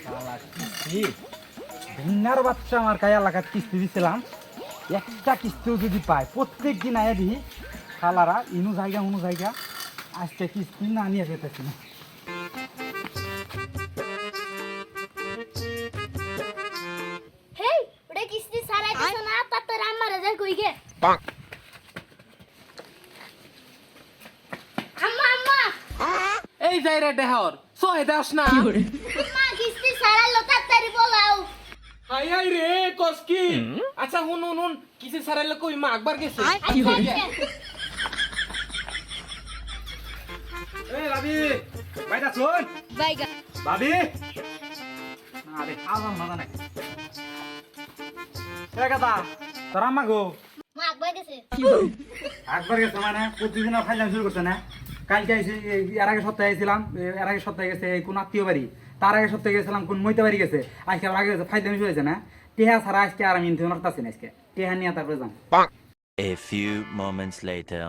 শালা কিস্তি ভিন্নার বাচ্চা আমার কাছে এলাকার কিস্তি দিছিলাম, একটা কিস্তিও যদি পায় প্রত্যেক দিন আয়া দিই শালারা ইনু জায়গা আজকে কিস্তি না নিয়ে যেতেছি না। হেই ওটা কিস্তি সারাই দিছ না তা তোর আম্মা রাজা কই গে আম্মা এই যাই রে দেহর সহে দাস না আম্মা কিস্তি সারাইলো তাড়াতাড়ি বলাও হাই হাই রে কসকি আচ্ছা হুন কিসে সারাইলে কই মা একবার গেছে এ ভাবি বাইটা শুন বাইগা ভাবি আরে আমার মাথা নাই এ কথা তোর আম্মা গো মা একবার গেছে একবার গেছে মানে প্রতিদিন ফাইলাম শুরু করতে না। কালকে এসে এর আগে সপ্তাহে গেছিলাম, এর আগে সপ্তাহে গেছে কোন আত্মীয় বাড়ি, তার আগে সপ্তাহে গেছিলাম কোন মইতে বাড়ি গেছে, আজকে আগে গেছে ফাইলাম শুরু হয়েছে না। টেহা ছাড়া আজকে আর আমি ইনতে পারতাছি না, আজকে টেহা নিয়ে তারপরে যাম। A few moments later.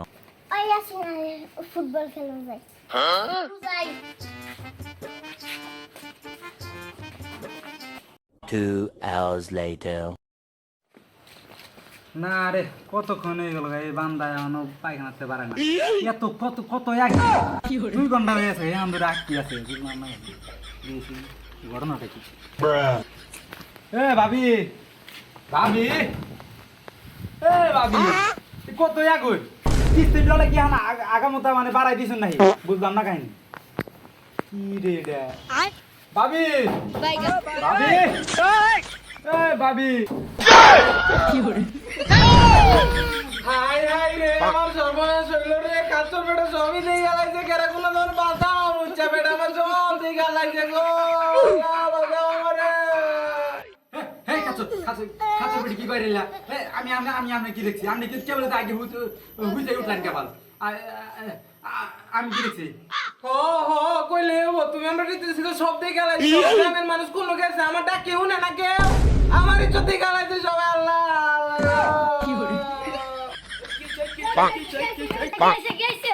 ওই আসি না ফুটবল খেলতে যাই যাই 2 hours later. না রে কতক্ষণ হয়ে গেল এই বান্দায় এখনো পায়খানাতে পারে না, এত কত এক 2 ঘন্টা হয়ে গেছে এখন ধরে আটকি আছে। ঘটনাটা কি? এ ভাবি ভাবি এ ভাবি কত এক কিস্তি ডলে কি হানা আগামতা মানে বাড়াই দিছেন নাই বুঝলাম না কাহিনী কি রে এটা ভাবি বাইগা ভাবি এ ভাবি হাই হাই রে আমার সর্বনাশ হইল রে কাচর বেটা সবই দিয়ে গেলাইছে কেরাগুলো ধর বাঁচাও উচ্চা বেটা আমার সব দিয়ে গেলাইছে গো বাঁচাও আমারে হে কাচো কাচো কাচো বেটি কি কইরিলা আমি কি দেখছি আমি কি কেবল আগে হুইতে উঠলাম কেবল আমি কি দেখছি হো কইলে হবো তুমি আমরা দিতেছি তো সব দিয়ে গেলাইছে গ্রামের মানুষ কোন গেছে আমার ডাক কেউ না কেউ আমার ইজ্জত দিয়ে গেলাইছে সবাই আল্লাহ কি করে গেছে গেছে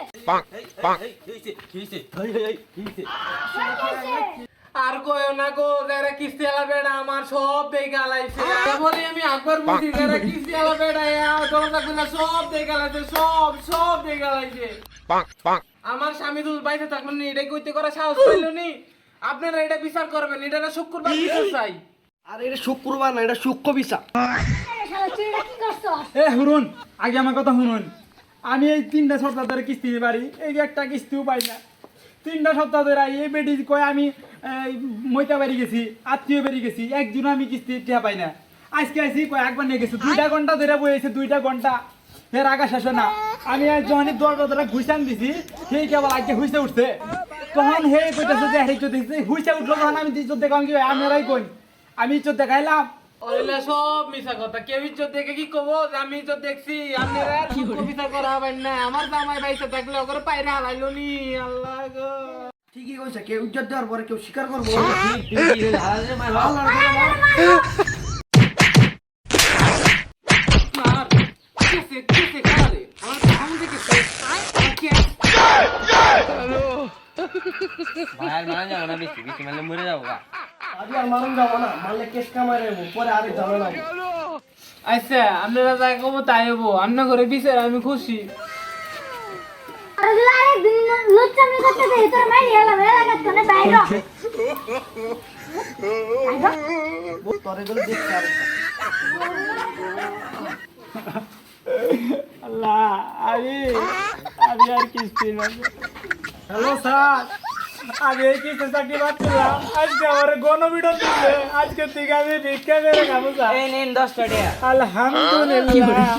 আর কইও না গো যারা কিস্তি আলা বেড়া আমার সব দিয়ে গেলাইছে বলি আমি একবার বুঝি যারা কিস্তি আলা বেড়া দরজা খুলে সব দিয়ে গেলাইছে সব দিয়ে গেলাইছে আমার স্বামী দুল বাইতে থাকবেন নি এটাই কইতে করা সাহস পাইলো নি আপনারা এটা বিচার করবেন এটা না শুক্রবার বিচার চাই আর এটা শুক্রবার না, এটা সূক্ষ্ম বিচার। শালা তুই এটা কি করছস এ হুরুন আগে আমার কথা শুনুন, আমি এই 3টা সপ্তাহ ধরে কিস্তি দিতে পারি, এই যে একটা কিস্তিও পাই না। 3টা সপ্তাহ ধরে এই বেটি কয় আমি মইতা বাড়ি গেছি, আত্মীয় বাড়ি গেছি, একদিনও আমি কিস্তি টেহা পাই না। আজকে আসি কয় একবার নিয়ে গেছি, 2টা ঘন্টা ধরে বইয়েছে, 2টা ঘন্টা এর আগা শেষ না। আমি যখন দরজা ধরে ঘুষান দিছি সেই কেবল আজকে হুইসে উঠছে, তখন হে কইতেছে যে হে দেখছি হুইসে উঠলো, তখন আমি ইজ্জত দেখাম কি আপনারাই কই আমি ইজ্জত দেখাইলাম। ওইলা সব মিছা কথা কেউ ইজ্জত দেখে কি কবো যে আমি ইজ্জত দেখছি আপনারা শুক্র বিচার করা হবেন না আমার জামাই বাইসে থাকলে ওকে পাইরে হালাইলো নি আল্লাহ গো ঠিকই কইছে, কেউ ইজ্জত দেওয়ার পরে কেউ স্বীকার করবো। মার কিসে কারে আমার কাম দেখেছে আজকে আর মারুন যাবো না, মারলে কেস কামাই রেবো, পরে আরেক ঝামেলা হবে। আচ্ছা আপনারা যা কবো তাই হবো আপনার ঘরে বিচার আমি খুশি আর আরেকদিন লুচ্চামি করতে দে তোর মাই এলাম এলাকার কোনে বাইরে তোর এগুলো দেখতে হবে। আল্লাহ আমি আর কিস্তি না। হ্যালো স্যার, আমি এই কিস্তি চাকরি পাচ্ছিলাম, আজকে আমার গণবিড় দিচ্ছে, আজকে থেকে আমি ভিক্ষা করে খাবো স্যার। এই নিন 10 টাকা আলহামদুলিল্লাহ।